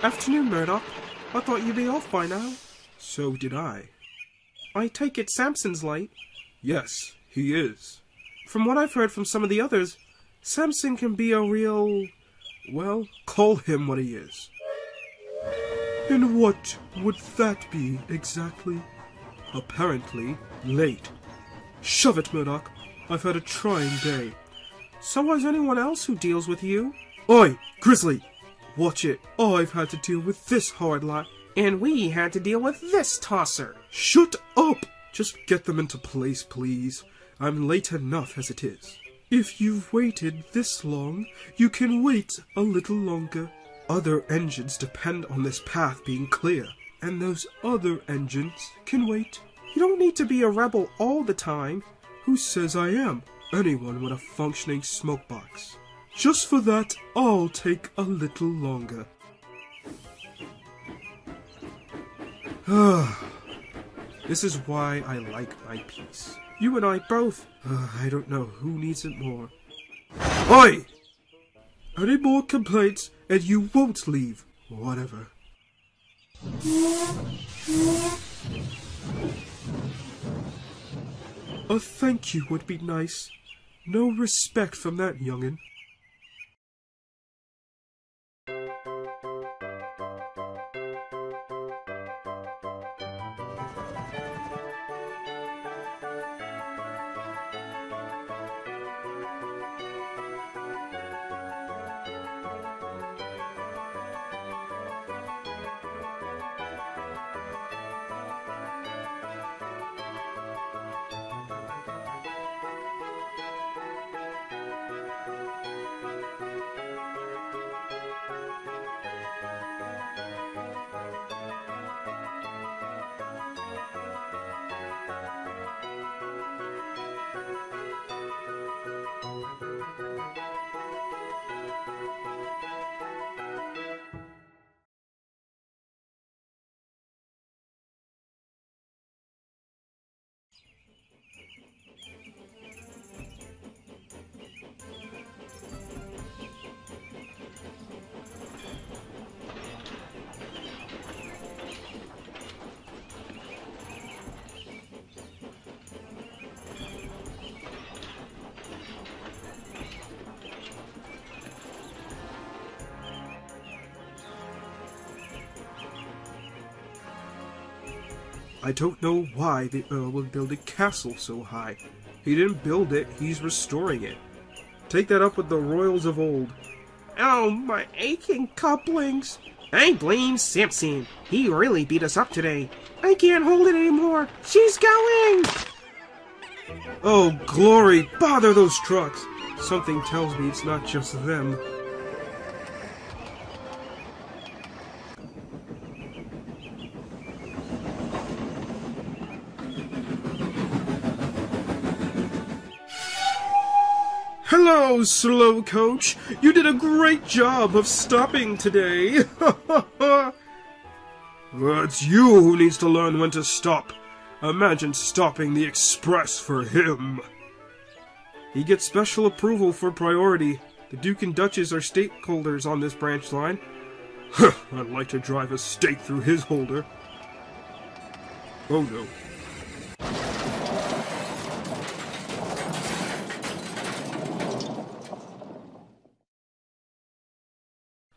Afternoon, Murdoch. I thought you'd be off by now. So did I. I take it Samson's late? Yes, he is. From what I've heard from some of the others, Samson can be a real... well, call him what he is. And what would that be, exactly? Apparently, late. Shove it, Murdoch. I've had a trying day. So has anyone else who deals with you? Oi, Grizzly! Watch it. I've had to deal with this hard lot. And we had to deal with this tosser. Shut up! Just get them into place, please. I'm late enough as it is. If you've waited this long, you can wait a little longer. Other engines depend on this path being clear, and those other engines can wait. You don't need to be a rebel all the time. Who says I am? Anyone with a functioning smoke box. Just for that, I'll take a little longer. This is why I like my peace. You and I both. I don't know who needs it more. Oi! Any more complaints and you won't leave. Whatever. A thank you would be nice. No respect from that youngin'. I don't know why the Earl would build a castle so high. He didn't build it, he's restoring it. Take that up with the royals of old. Oh, my aching couplings. I blame Samson. He really beat us up today. I can't hold it anymore. She's going! Oh, glory! Bother those trucks! Something tells me it's not just them. Hello, slow coach. You did a great job of stopping today. It's you who needs to learn when to stop. Imagine stopping the express for him. He gets special approval for priority. The Duke and Duchess are stakeholders on this branch line. I'd like to drive a stake through his holder. Oh no.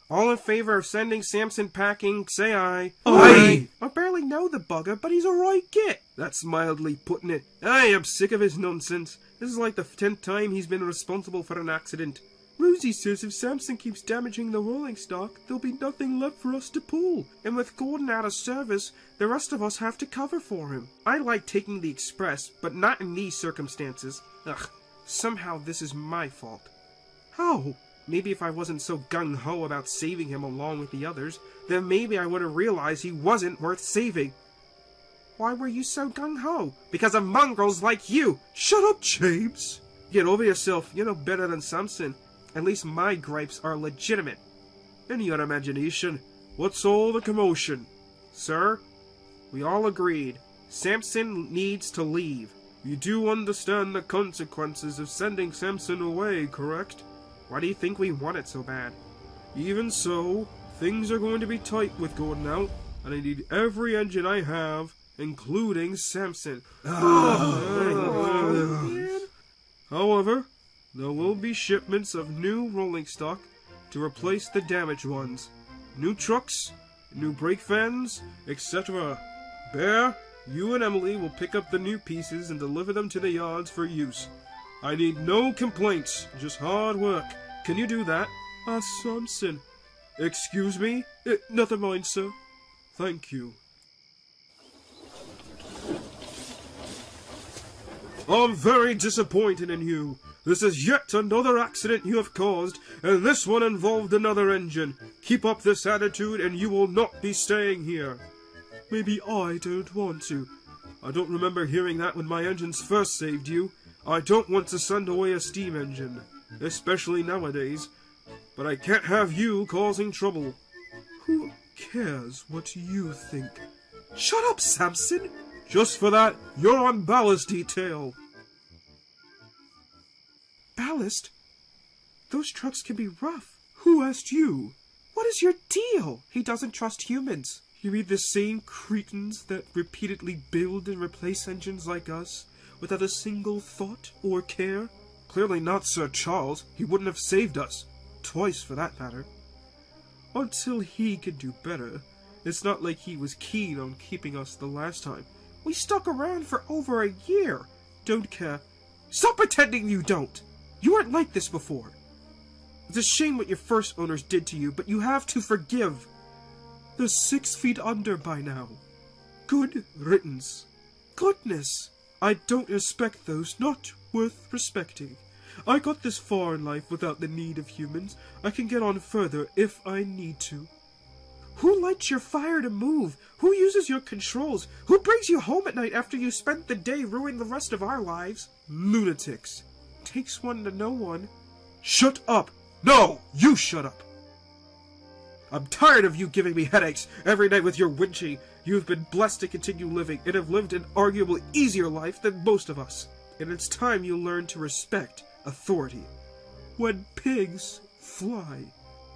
All in favor of sending Samson packing, say aye. Aye! I barely know the bugger, but he's a right git. That's mildly putting it. I am sick of his nonsense. This is like the 10th time he's been responsible for an accident. Rosie says if Samson keeps damaging the rolling stock, there'll be nothing left for us to pull. And with Gordon out of service, the rest of us have to cover for him. I like taking the express, but not in these circumstances. Ugh, somehow this is my fault. How? Maybe if I wasn't so gung-ho about saving him along with the others, then maybe I would have realized he wasn't worth saving. Why were you so gung-ho? Because of mongrels like you! Shut up, James! Get over yourself, you're no better than Samson. At least my gripes are legitimate. In your imagination, what's all the commotion? Sir, we all agreed. Samson needs to leave. You do understand the consequences of sending Samson away, correct? Why do you think we want it so bad? Even so, Things are going to be tight with going out, and I need every engine I have, including Samson. However, there will be shipments of new rolling stock to replace the damaged ones. New trucks, new brake fans, etc. Bear, you and Emily will pick up the new pieces and deliver them to the yards for use. I need no complaints, just hard work. Can you do that? Samson. Excuse me? Nothing mind, sir. Thank you. I'm very disappointed in you. This is yet another accident you have caused, and this one involved another engine. Keep up this attitude and you will not be staying here. Maybe I don't want to. I don't remember hearing that when my engines first saved you. I don't want to send away a steam engine, especially nowadays. But I can't have you causing trouble. Who cares what you think? Shut up, Samson! Just for that, you're on ballast detail. Ballast? Those trucks can be rough. Who asked you? What is your deal? He doesn't trust humans. You mean the same cretins that repeatedly build and replace engines like us, without a single thought or care? Clearly not Sir Charles. He wouldn't have saved us. Twice, for that matter. Until he could do better. It's not like he was keen on keeping us the last time. We stuck around for over a year. Don't care. Stop pretending you don't! You weren't like this before. It's a shame what your first owners did to you, but you have to forgive. They're 6 feet under by now. Good riddance. Goodness! I don't respect those not worth respecting. I got this far in life without the need of humans. I can get on further if I need to. Who lights your fire to move? Who uses your controls? Who brings you home at night after you spent the day ruining the rest of our lives? Lunatics. Takes one to know one. Shut up! No! You shut up! I'm tired of you giving me headaches every night with your whinching. You've been blessed to continue living and have lived an arguably easier life than most of us. And it's time you learn to respect authority. When pigs fly.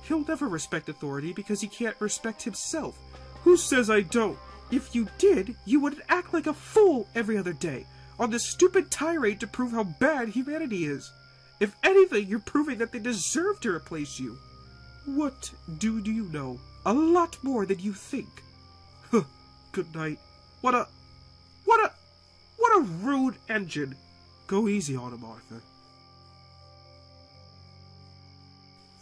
He'll never respect authority because he can't respect himself. Who says I don't? If you did, you would act like a fool every other day, on this stupid tirade to prove how bad humanity is. If anything, you're proving that they deserve to replace you. What do you know? A lot more than you think. Huh. Good night. What a rude engine. Go easy on him, Arthur.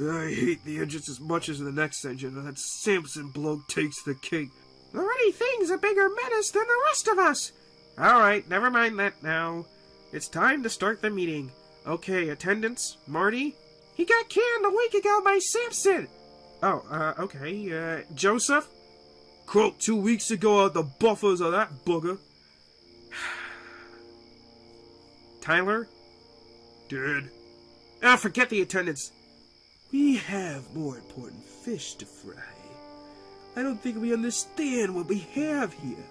I hate the engines as much as the next engine, and that Samson bloke takes the cake. The already thing's a bigger menace than the rest of us. Alright, never mind that now. It's time to start the meeting. Okay, attendance, Marty? He got canned a week ago by Samson! Oh, okay, Joseph? Croaked 2 weeks ago out the buffers of that booger. Tyler? Dead. Ah, forget the attendance. We have more important fish to fry. I don't think we understand what we have here.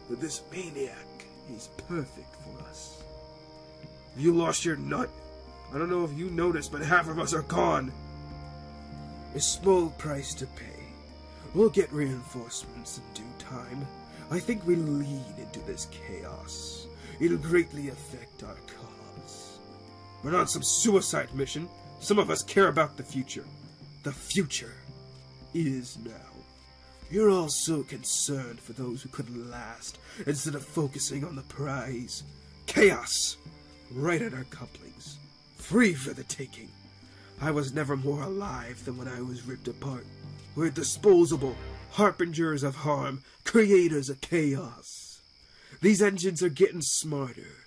But this maniac is perfect for us. You lost your nut? I don't know if you noticed, but half of us are gone. A small price to pay. We'll get reinforcements in due time. I think we'll lead into this chaos. It'll greatly affect our cause. We're not some suicide mission. Some of us care about the future. The future is now. You're all so concerned for those who couldn't last, instead of focusing on the prize. Chaos! Right at our couplings. Free for the taking. I was never more alive than when I was ripped apart. We're disposable, harbingers of harm, creators of chaos. These engines are getting smarter.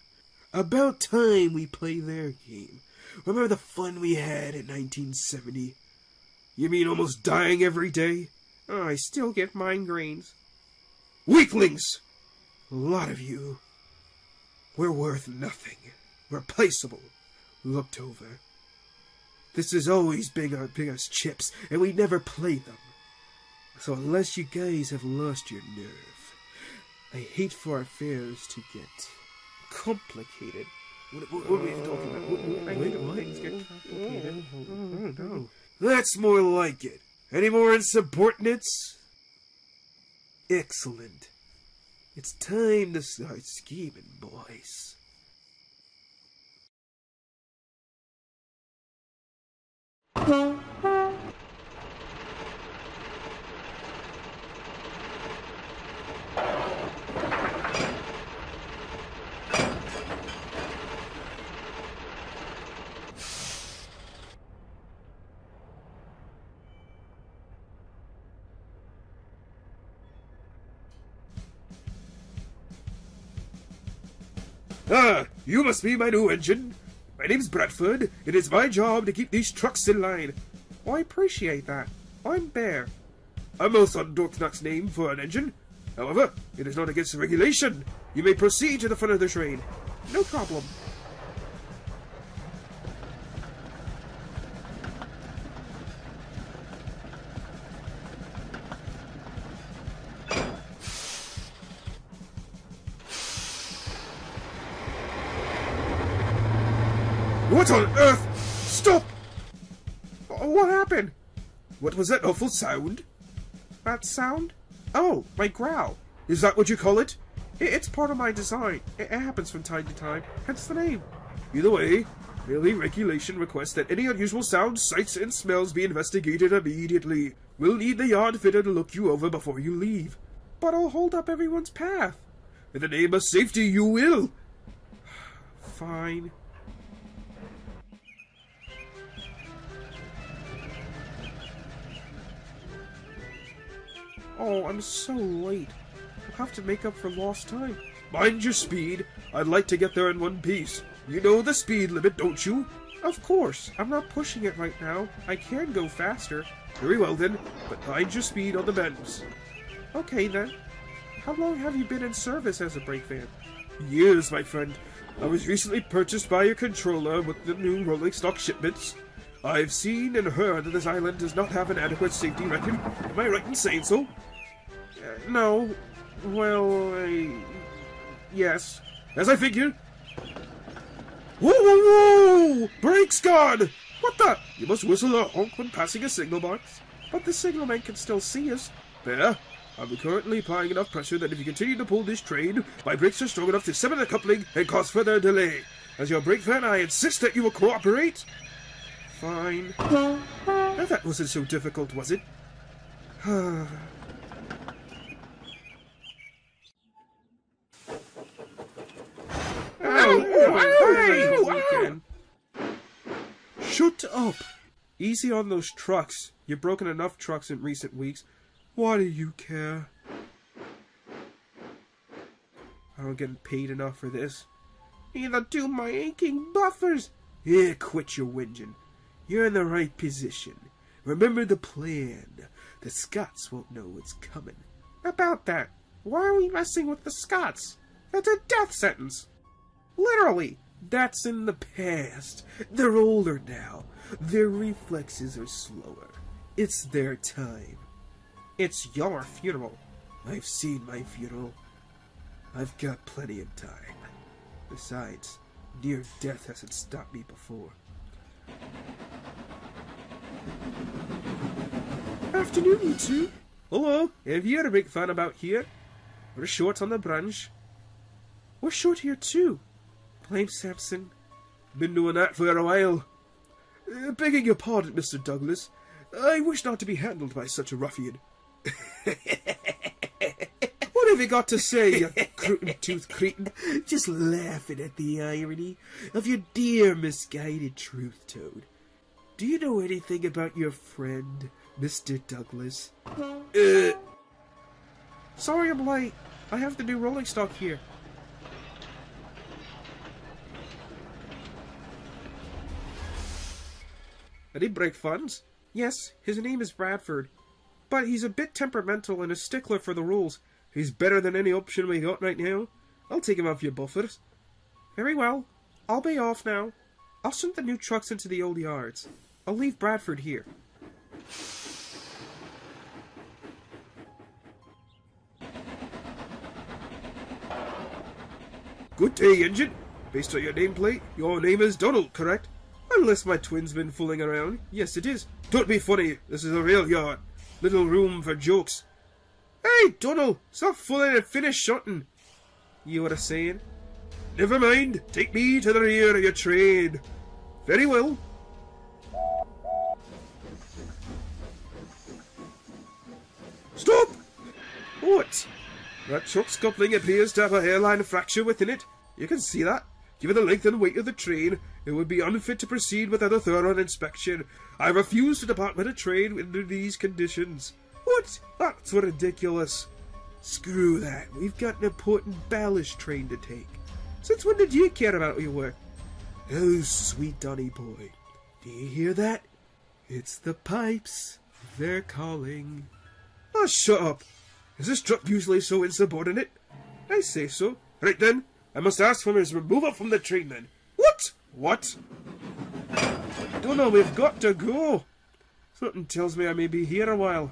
About time we play their game. Remember the fun we had in 1970? You mean almost dying every day? Oh, I still get migraines. Weaklings! A lot of you. We're worth nothing. Replaceable. Looked over. This has always been our biggest chips, and we never played them. So unless you guys have lost your nerve, I hate for our affairs to get complicated. What are we talking about? I hate when things get complicated. Oh, no. That's more like it. Any more insubordinates? Excellent. It's time to start scheming, boys. Ah, you must be my new engine. My name's Bradford. It is my job to keep these trucks in line. Oh, I appreciate that. I'm Bear. A most unorthodox name for an engine. However, it is not against regulation. You may proceed to the front of the train. No problem. What on earth? Stop! What happened? What was that awful sound? That sound? Oh, my growl. Is that what you call it? It's part of my design. It happens from time to time, hence the name. Either way, daily regulation requests that any unusual sounds, sights, and smells be investigated immediately. We'll need the yard fitter to look you over before you leave. But I'll hold up everyone's path. In the name of safety, you will. Fine. Oh, I'm so late. I'll have to make up for lost time. Mind your speed. I'd like to get there in one piece. You know the speed limit, don't you? Of course. I'm not pushing it right now. I can go faster. Very well then, but mind your speed on the bends. Okay then. How long have you been in service as a brake van? Years, my friend. I was recently purchased by your controller with the new rolling stock shipments. I've seen and heard that this island does not have an adequate safety record. Am I right in saying so? No. Well, yes. As I figured. Whoa, whoa, whoa! Brakes gone! What the? You must whistle or honk when passing a signal box. But the signalman can still see us. There. I'm currently applying enough pressure that if you continue to pull this train, my brakes are strong enough to sever the coupling and cause further delay. As your brake fan, I insist that you will cooperate. Fine. Now that wasn't so difficult, was it? Shut up! Easy on those trucks. You've broken enough trucks in recent weeks. Why do you care? I don't get paid enough for this. Neither do my aching buffers. Here, quit your whinging. You're in the right position. Remember the plan. The Scots won't know what's coming. About that, why are we messing with the Scots? That's a death sentence. Literally. That's in the past. They're older now. Their reflexes are slower. It's their time. It's your funeral. I've seen my funeral. I've got plenty of time. Besides, near death hasn't stopped me before. Afternoon, you two. Hello, have you had a big fan about here? We're short on the branch. We're short here too. Blame Samson. Been doing that for a while. Begging your pardon, Mr. Douglas. I wish not to be handled by such a ruffian. What have you got to say, you croton-toothed cretin? Just laughing at the irony of your dear misguided truth, Toad. Do you know anything about your friend, Mr. Douglas? Sorry I'm late. I have to do rolling stock here. Any brake funds? Yes, his name is Bradford. But he's a bit temperamental and a stickler for the rules. He's better than any option we got right now. I'll take him off your buffers. Very well. I'll be off now. I'll send the new trucks into the old yards. I'll leave Bradford here. Good day, engine. Based on your nameplate, your name is Donald, correct? Unless my twin's been fooling around. Yes, it is. Don't be funny. This is a real yard. Little room for jokes. Hey, Donald, stop fooling and finish shunting. You were saying? Never mind. Take me to the rear of your train. Very well. Stop! What? That truck's coupling appears to have a hairline fracture within it. You can see that. Given the length and weight of the train, it would be unfit to proceed without a thorough inspection. I refuse to depart with a train under these conditions. What? That's ridiculous. Screw that. We've got an important ballast train to take. Since when did you care about your work? Oh, sweet Donny boy. Do you hear that? It's the pipes. They're calling. Oh, shut up. Is this truck usually so insubordinate? I say so. Right then, I must ask for his removal from the train then. What? What? Don't know, we've got to go. Something tells me I may be here a while.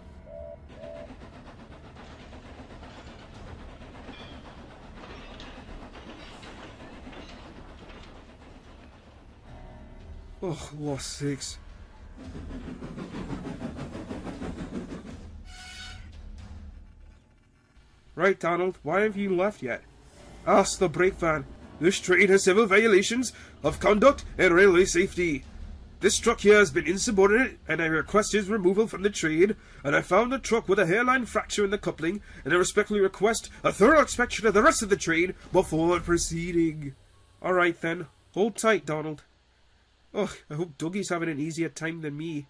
Oh, lost sakes. Right, Donald, why have you left yet? Ask the brake van. This train has several violations of conduct and railway safety. This truck here has been insubordinate, and I request his removal from the train, and I found a truck with a hairline fracture in the coupling, and I respectfully request a thorough inspection of the rest of the train before proceeding. All right, then. Hold tight, Donald. Oh, I hope Dougie's having an easier time than me.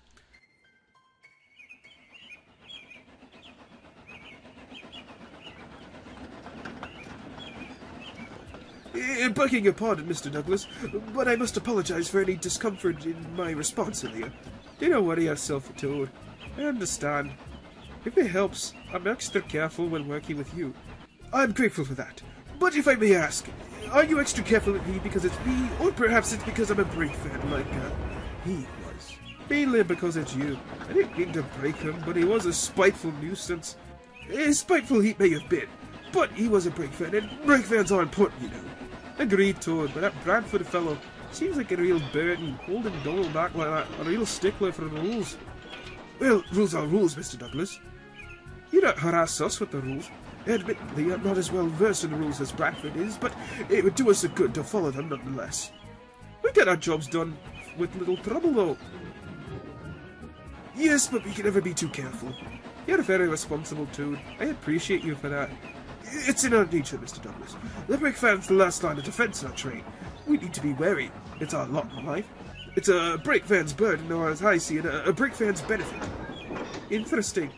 Begging your pardon, Mr. Douglas, but I must apologize for any discomfort in my response earlier. Do not worry yourself, Toad. I understand. If it helps, I'm extra careful when working with you. I'm grateful for that. But if I may ask, are you extra careful with me because it's me, or perhaps it's because I'm a brake fan like he was? Mainly because it's you. I didn't mean to break him, but he was a spiteful nuisance. Spiteful he may have been, but he was a brake fan, and brake fans are important, you know. Agreed, Toad, but that Bradford fellow seems like a real burden, holding Donald back like that, a real stickler for the rules. Well, rules are rules, Mr. Douglas. You don't harass us with the rules. Admittedly, I'm not as well versed in the rules as Bradford is, but it would do us a good to follow them nonetheless. We get our jobs done with little trouble, though. Yes, but we can never be too careful. You're very responsible, Toad. I appreciate you for that. It's in our nature, Mr. Douglas. The brake fan's the last line of defense in our train. We need to be wary. It's our lot in life. It's a brake fan's burden, or as I see it, a brake fan's benefit. Interesting.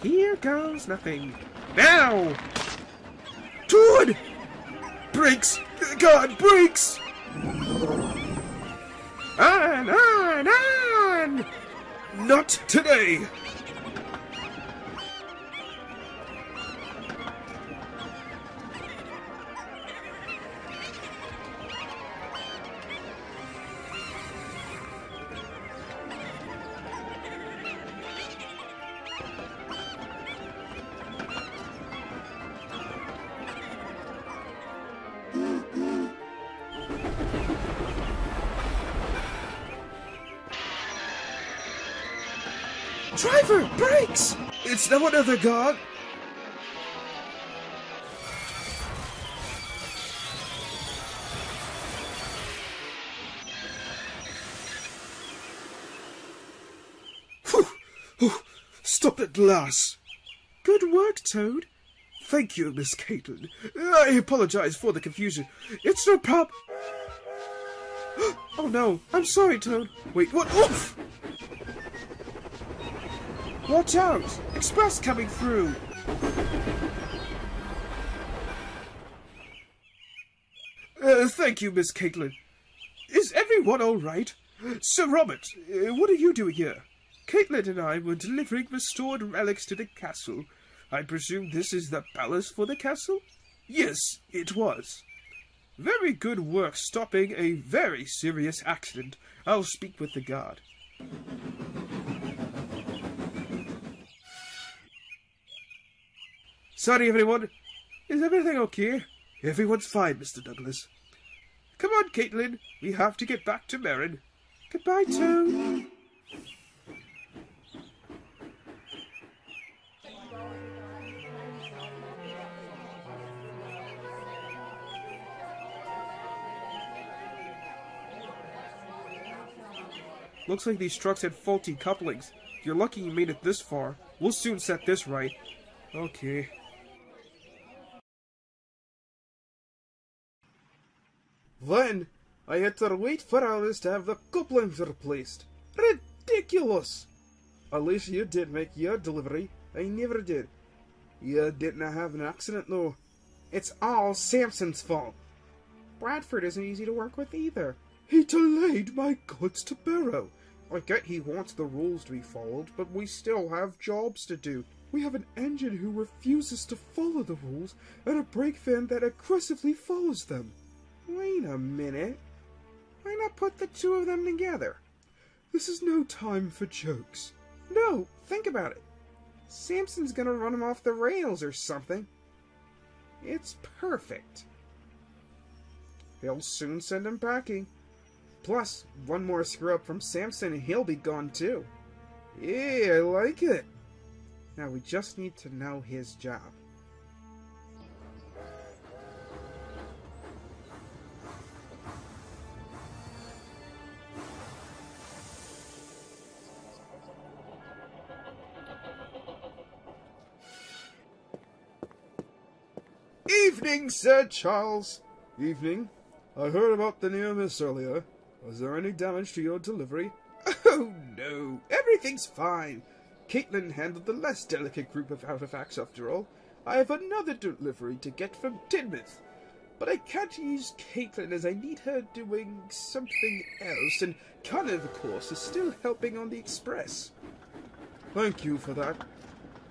Here goes nothing. Now! Toad! Brakes! God, brakes! On! Not today! Driver, brakes! It's no another god. Stop at last. Good work, Toad. Thank you, Miss Caitlin. I apologize for the confusion. It's no problem. Oh no, I'm sorry, Toad. Wait, what? Oof! Watch out! Express coming through! Thank you, Miss Caitlin. Is everyone all right? Sir Robert, what are you doing here? Caitlin and I were delivering restored relics to the castle. I presume this is the palace for the castle? Yes, it was. Very good work stopping a very serious accident. I'll speak with the guard. Sorry, everyone. Is everything okay? Everyone's fine, Mr. Douglas. Come on, Caitlin. We have to get back to Marin. Goodbye, Toad. Looks like these trucks had faulty couplings. You're lucky you made it this far. We'll soon set this right. Okay. Then, I had to wait for hours to have the couplings replaced. Ridiculous! At least you did make your delivery. I never did. You didn't have an accident, though. It's all Samson's fault. Bradford isn't easy to work with either. He delayed my goods to Barrow. I get he wants the rules to be followed, but we still have jobs to do. We have an engine who refuses to follow the rules, and a brake van that aggressively follows them. Wait a minute. Why not put the two of them together? This is no time for jokes. No, think about it. Samson's gonna run him off the rails or something. It's perfect. He'll soon send him packing. Plus, one more screw-up from Samson and he'll be gone too. Yeah, I like it. Now we just need to know his job. Evening, Sir Charles. Evening. I heard about the near miss earlier. Was there any damage to your delivery? Oh, no. Everything's fine. Caitlin handled the less delicate group of artifacts after all. I have another delivery to get from Tidmouth. But I can't use Caitlin as I need her doing something else, and Connor, of course, is still helping on the express. Thank you for that.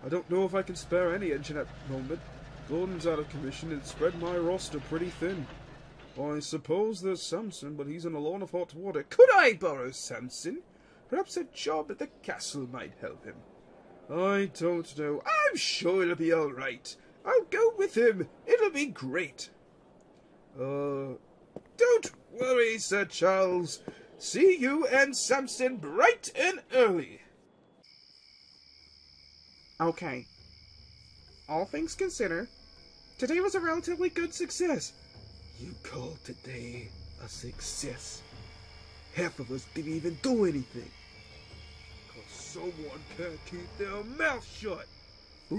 I don't know if I can spare any engine at the moment. Gordon's out of commission and spread my roster pretty thin. I suppose there's Samson, but he's in a lot of hot water. Could I borrow Samson? Perhaps a job at the castle might help him. I don't know. I'm sure it'll be all right. I'll go with him. It'll be great. Don't worry, Sir Charles. See you and Samson bright and early. Okay. All things considered, today was a relatively good success. You called today a success. Half of us didn't even do anything. Because someone can't keep their mouth shut. Ooh.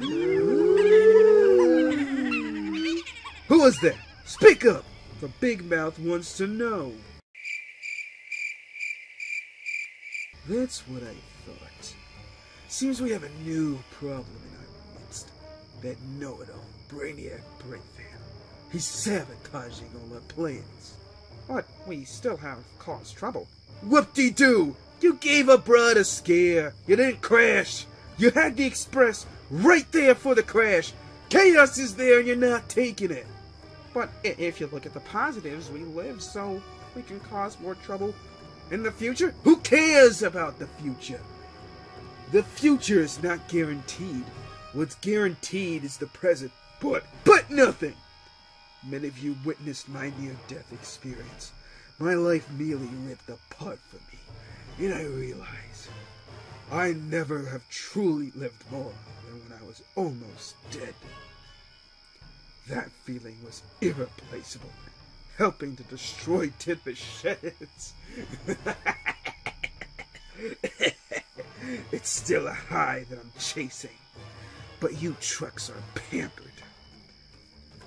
Who is that? Speak up! The big mouth wants to know. That's what I thought. Seems we have a new problem in our midst. That know-it-all brainiac brake fan. He's sabotaging all our plans. But we still have caused trouble. Whoop-de-doo! You gave a broad a scare. You didn't crash. You had the express right there for the crash. Chaos is there and you're not taking it. But if you look at the positives, we live so we can cause more trouble in the future. Who cares about the future? The future is not guaranteed. What's guaranteed is the present. But nothing. Many of you witnessed my near-death experience. My life merely ripped apart for me. And I realize I never have truly lived more than when I was almost dead. That feeling was irreplaceable, helping to destroy Tidmouth sheds. It's still a high that I'm chasing, but you trucks are pampered.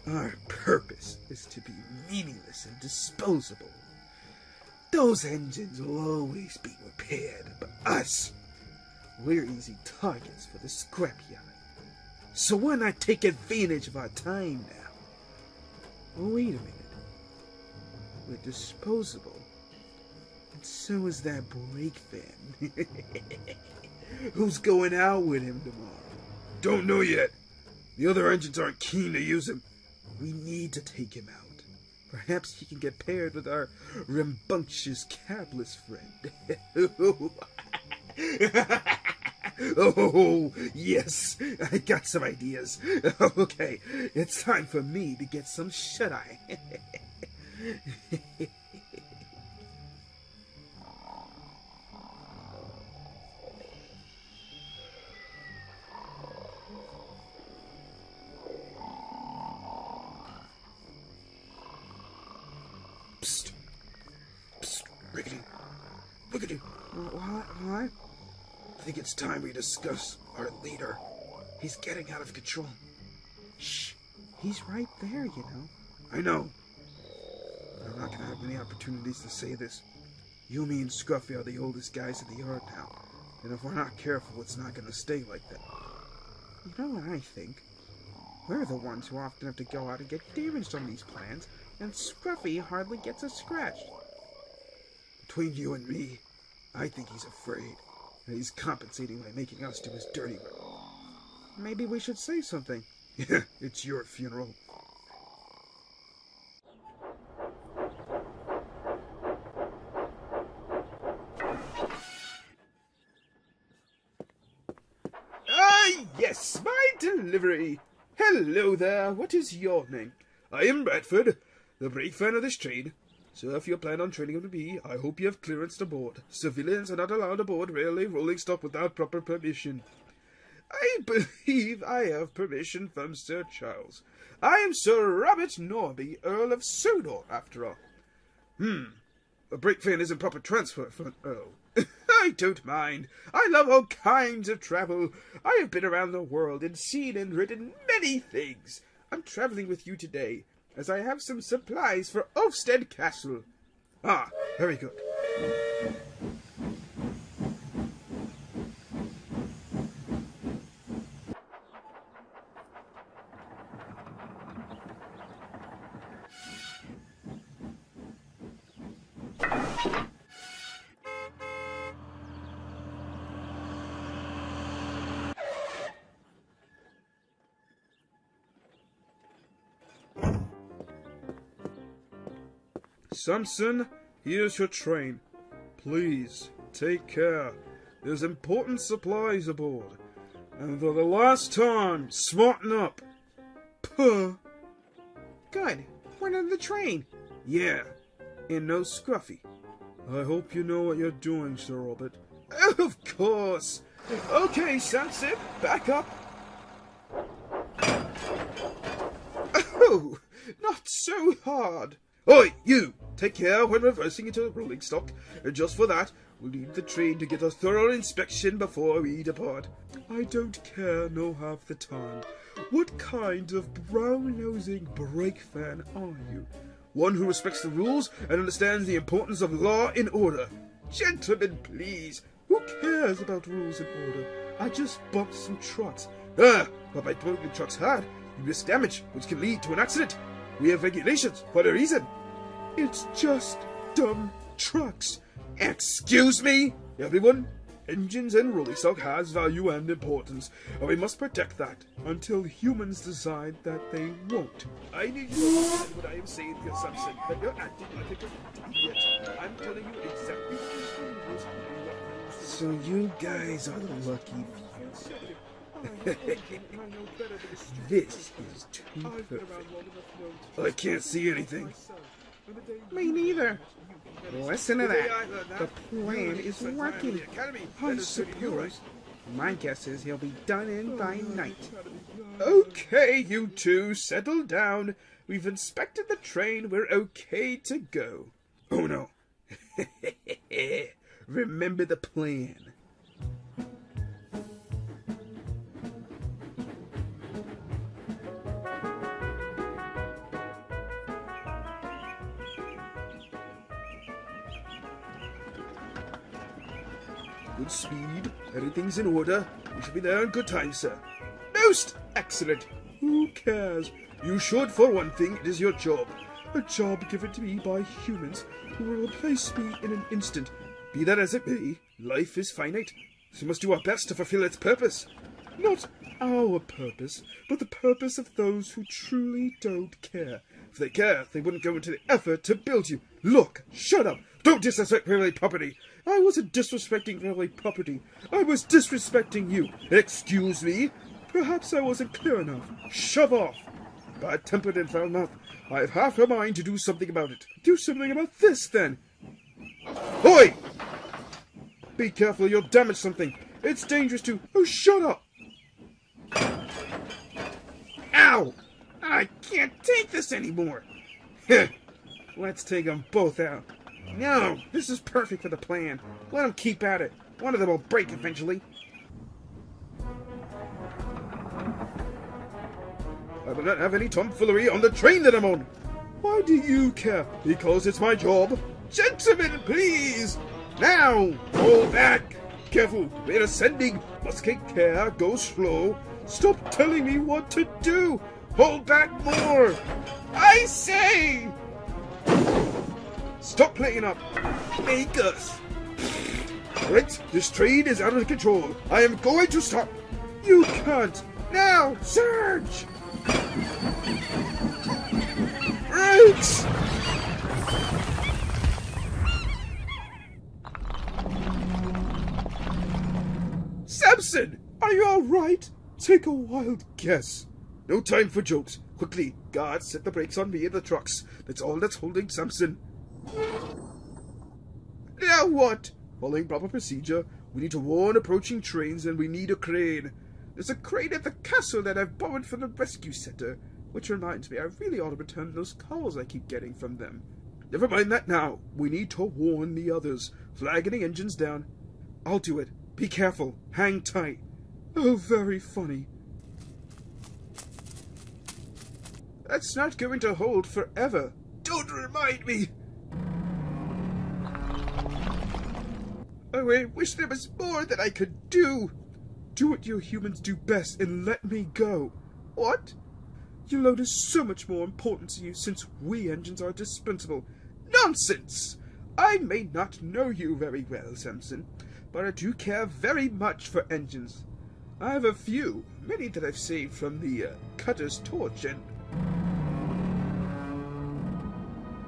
Our purpose is to be meaningless and disposable. Those engines will always be repaired, but us, we're easy targets for the scrapyard. So why not take advantage of our time now? Oh, wait a minute. We're disposable. And so is that brake van. Who's going out with him tomorrow? Don't know yet. The other engines aren't keen to use him. We need to take him out. Perhaps he can get paired with our rambunctious cabless friend. Oh, yes, I got some ideas. Okay, it's time for me to get some shut-eye. Psst. Psst, Rickety. Look at you. What? I think it's time we discuss our leader. He's getting out of control. Shh. He's right there, you know. I know. But I'm not going to have many opportunities to say this. You, me, and Scruffy are the oldest guys in the yard now. And if we're not careful, it's not going to stay like that. You know what I think? We're the ones who often have to go out and get damaged on these plans, and Scruffy hardly gets us scratched. Between you and me, I think he's afraid. And he's compensating by making us do his dirty work. Maybe we should say something. Yeah, it's your funeral. Ah, yes, my delivery. Hello there, what is your name? I am Bradford, the brake fan of this train. So if you plan on training with me, I hope you have clearance to board. Civilians are not allowed aboard railway rolling stock without proper permission. I believe I have permission from Sir Charles. I am Sir Robert Norby, Earl of Sodor, after all. A brake fan isn't proper transfer for an Earl. I don't mind. I love all kinds of travel. I have been around the world and seen and ridden many things. I'm traveling with you today, as I have some supplies for Ulfstead Castle. Ah, very good. Samson, here's your train. Please, take care. There's important supplies aboard. And for the last time, smarten up. Puh. Good. We're on the train. Yeah, and no Scruffy. I hope you know what you're doing, Sir Robert. Of course. Okay, Samson, back up. Oh, not so hard. Oi, you! Take care when reversing into a rolling stock, and just for that, we'll need the train to get a thorough inspection before we depart. I don't care no half the time. What kind of brown-nosing brake fan are you? One who respects the rules and understands the importance of law and order. Gentlemen, please, who cares about rules and order? I just bumped some trucks. But by bumping the trucks hard, you risk damage, which can lead to an accident. We have regulations for a reason. It's just dumb trucks. Excuse me, everyone. Engines and rolling stock has value and importance, and we must protect that until humans decide that they won't. I need you to understand what I am saying here, Samson, that you're acting like a complete idiot. I'm telling you exactly what so you guys are the lucky few. This is too perfect. I can't see anything. Me neither. Listen to that. The plan is working. I suppose. My guess is he'll be done in by night. Okay, you two, settle down. We've inspected the train. We're okay to go. Oh, no. Remember the plan. Good speed. Everything's in order. We should be there in good time, sir. Most excellent. Who cares? You should, for one thing. It is your job. A job given to me by humans who will replace me in an instant. Be that as it may, life is finite. So we must do our best to fulfill its purpose. Not our purpose, but the purpose of those who truly don't care. If they care, they wouldn't go into the effort to build you. Look, shut up. Don't disrespect private property. I wasn't disrespecting railway property. I was disrespecting you. Excuse me? Perhaps I wasn't clear enough. Shove off. Bad-tempered and foul-mouthed. I have half a mind to do something about it. Do something about this, then. Oi! Be careful, you'll damage something. It's dangerous to... Oh, shut up! Ow! I can't take this anymore. Let's take them both out. No, this is perfect for the plan. Let them keep at it. One of them will break eventually. I will not have any tomfoolery on the train that I'm on. Why do you care? Because it's my job. Gentlemen, please! Now! Hold back! Careful, we're ascending. Must take care, go slow. Stop telling me what to do! Hold back more! I say! Stop playing up! Make us! Right, this train is out of control. I am going to stop. You can't! Now! Surge! Right! Samson! Are you alright? Take a wild guess. No time for jokes. Quickly, guards, set the brakes on me and the trucks. That's all that's holding Samson. Now what? Following proper procedure, we need to warn approaching trains and we need a crane. There's a crane at the castle that I've borrowed from the rescue center. Which reminds me, I really ought to return those calls I keep getting from them. Never mind that now. We need to warn the others. Flag any engines down. I'll do it. Be careful. Hang tight. Oh, very funny. That's not going to hold forever. Don't remind me. Oh, I wish there was more that I could do. Do what you humans do best and let me go. What? Your load is so much more important to you since we engines are dispensable. Nonsense! I may not know you very well, Samson, but I do care very much for engines. I have a few, many that I've saved from the cutter's torch and...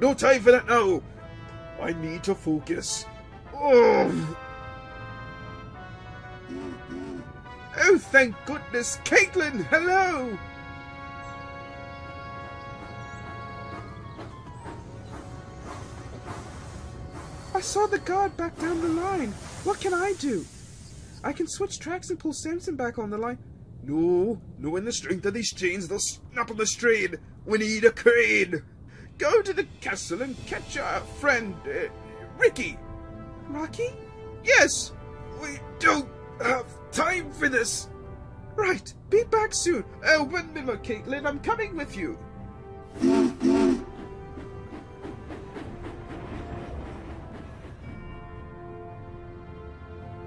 No time for that now! I need to focus. Oh, oh thank goodness! Caitlin, hello! I saw the guard back down the line. What can I do? I can switch tracks and pull Samson back on the line. No, knowing the strength of these chains, they'll snap on the strain. We need a crane. Go to the castle and catch our friend, Ricky. Rocky? Yes. We don't have time for this. Right. Be back soon. Oh, one minute, Caitlin. I'm coming with you.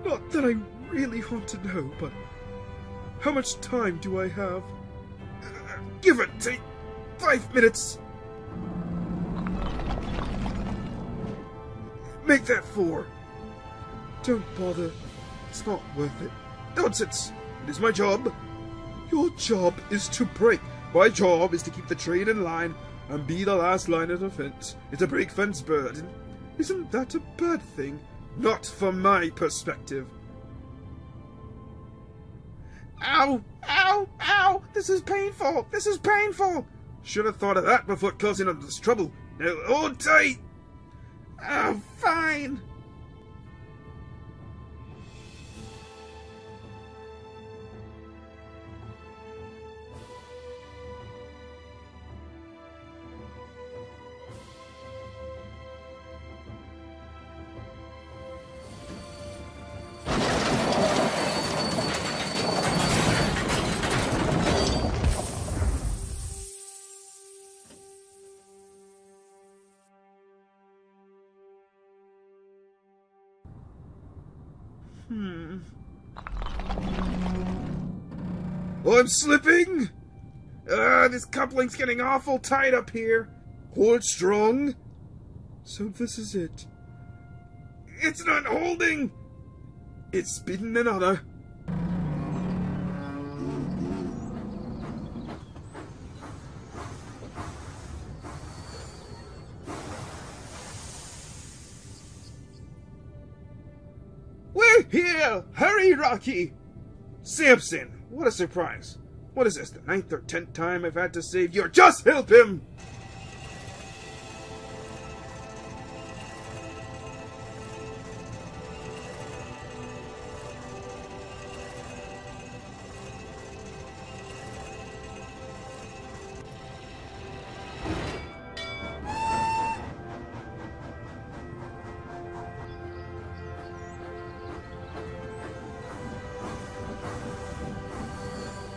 Not that I really want to know, but how much time do I have? Give or take 5 minutes. Make that 4. Don't bother. It's not worth it. Nonsense. It is my job. Your job is to brake. My job is to keep the train in line and be the last line of defense. It's a brake fence burden. Isn't that a bad thing? Not from my perspective. Ow! Ow! Ow! This is painful! This is painful! Should have thought of that before causing us this trouble. Now hold tight! Oh, fine! Oh, I'm slipping! This coupling's getting awful tight up here. Hold strong. So this is it. It's not holding! It's been another. here! Hurry, Rocky! Samson, what a surprise. What is this, the 9th or 10th time I've had to save you? Just help him!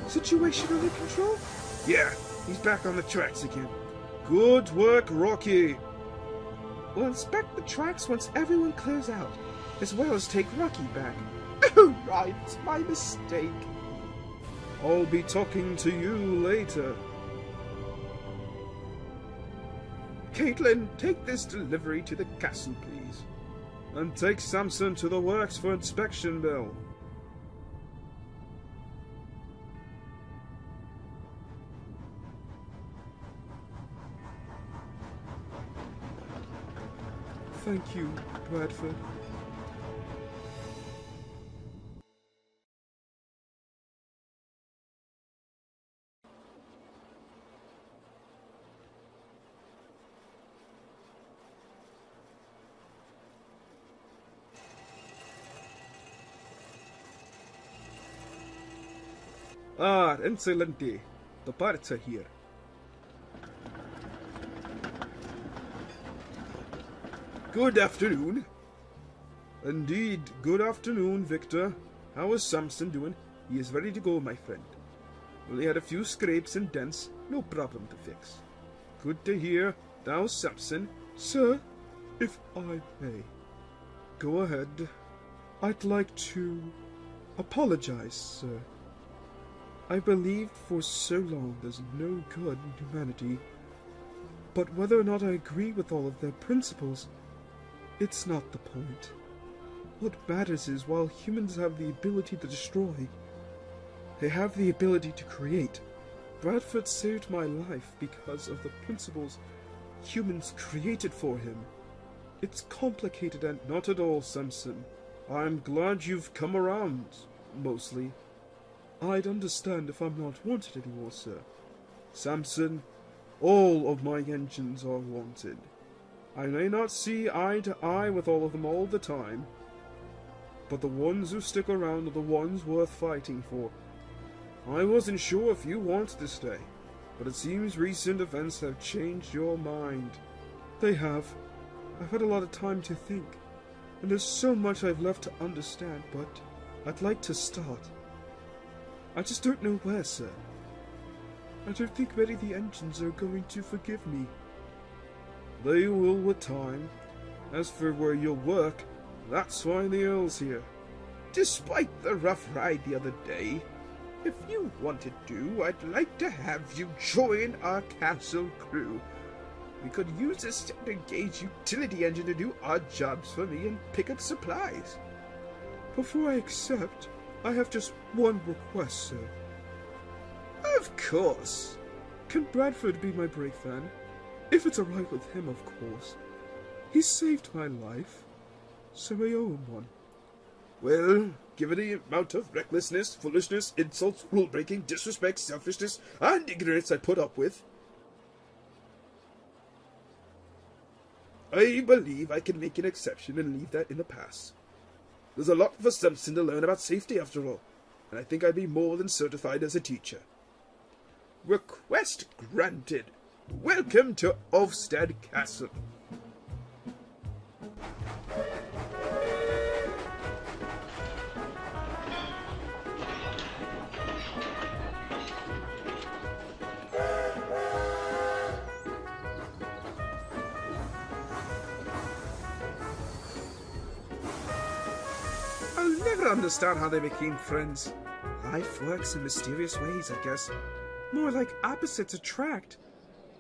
Situation under control? Yeah, he's back on the tracks again. Good work, Rocky. We'll inspect the tracks once everyone clears out, as well as take Rocky back. Oh, right, it's my mistake. I'll be talking to you later. Caitlin, take this delivery to the castle, please. And take Samson to the works for inspection, Bill. Thank you, Bradford. Ah, excelente. The parts are here. Good afternoon. Indeed, good afternoon, Victor. How is Samson doing? He is ready to go, my friend. Only had a few scrapes and dents, no problem to fix. Good to hear. Now, Samson. Sir, if I may. Go ahead. I'd like to apologize, sir. I believed for so long there's no good in humanity, but whether or not I agree with all of their principles, it's not the point. What matters is while humans have the ability to destroy, they have the ability to create. Bradford saved my life because of the principles humans created for him. It's complicated and not at all, Samson. I'm glad you've come around, mostly. I'd understand if I'm not wanted anymore, sir. Samson, all of my engines are wanted. I may not see eye to eye with all of them all the time, but the ones who stick around are the ones worth fighting for. I wasn't sure if you wanted to stay, but it seems recent events have changed your mind. They have. I've had a lot of time to think, and there's so much I've left to understand, but I'd like to start. I just don't know where, sir. I don't think many of the engines are going to forgive me. They will with time. As for where you'll work, that's why the Earl's here. Despite the rough ride the other day, if you wanted to, I'd like to have you join our castle crew. We could use this standard gauge utility engine to do odd jobs for me and pick up supplies. Before I accept, I have just one request, sir. Of course. Can Bradford be my brake van? If it's alright with him, of course. He saved my life, so I owe him one. Well, given the amount of recklessness, foolishness, insults, rule-breaking, disrespect, selfishness, and ignorance I put up with, I believe I can make an exception and leave that in the past. There's a lot for Samson to learn about safety after all, and I think I'd be more than certified as a teacher. Request granted. Welcome to Ulfstead Castle. I'll never understand how they became friends. Life works in mysterious ways, I guess. More like opposites attract.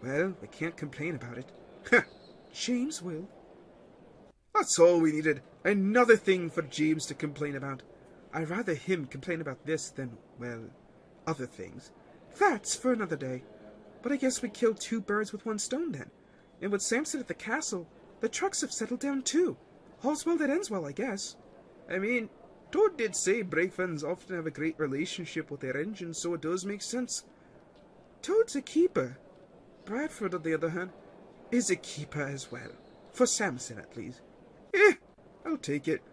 Well, I can't complain about it. James will. That's all we needed. Another thing for James to complain about. I'd rather him complain about this than, well, other things. That's for another day. But I guess we killed two birds with one stone then. And with Samson at the castle, the trucks have settled down too. All's well that ends well, I guess. I mean, Toad did say Brayfans often have a great relationship with their engines, so it does make sense. Toad's a keeper. Bradford, on the other hand, is a keeper as well. For Samson, at least. I'll take it.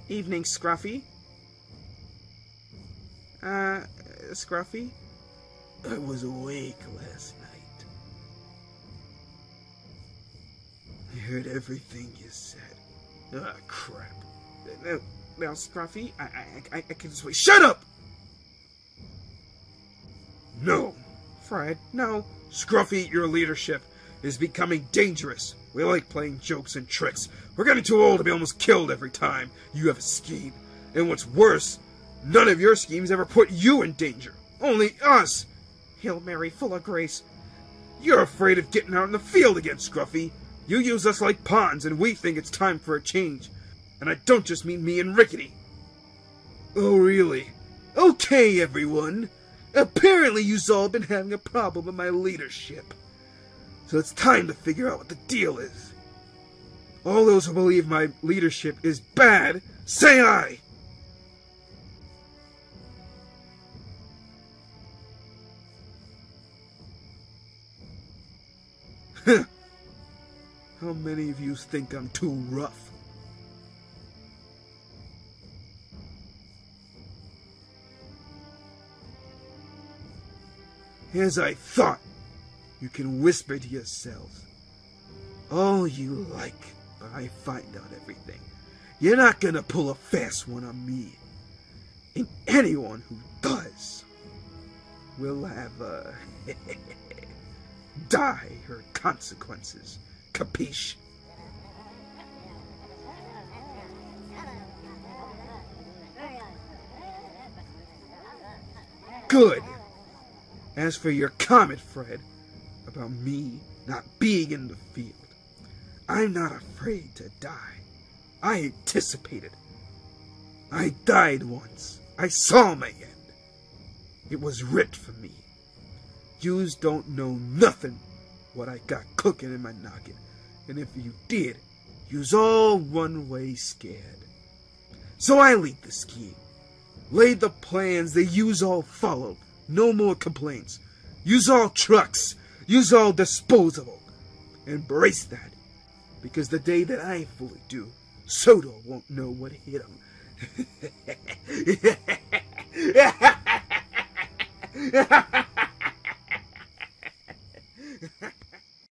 Evening, Scruffy. Scruffy? I was awake last night. I heard everything you said. Ah, crap. Now, Scruffy, I can just wait. Shut up! No. Fred, no. Scruffy, your leadership is becoming dangerous. We like playing jokes and tricks. We're getting too old to be almost killed every time you have a scheme. And what's worse, none of your schemes ever put you in danger. Only us. Hail Mary, full of grace. You're afraid of getting out in the field again, Scruffy. You use us like pawns, and we think it's time for a change. And I don't just mean me and Rickety. Oh, really? Okay, everyone. Apparently you've all been having a problem with my leadership. So it's time to figure out what the deal is. All those who believe my leadership is bad, say aye! How many of you think I'm too rough? As I thought, you can whisper to yourselves all you like, but I find out everything. You're not gonna pull a fast one on me. And anyone who does will have die her consequences. Capiche? Good. As for your comment, Fred, about me not being in the field, I'm not afraid to die. I anticipate it. I died once. I saw my end. It was writ for me. Yous don't know nothing what I got cooking in my noggin. And if you did, yous all run away scared. So I lead the scheme. Laid the plans that yous all followed. No more complaints. Yous all trucks. Yous all disposable. Embrace that. Because the day that I fully do, Sodor won't know what hit him.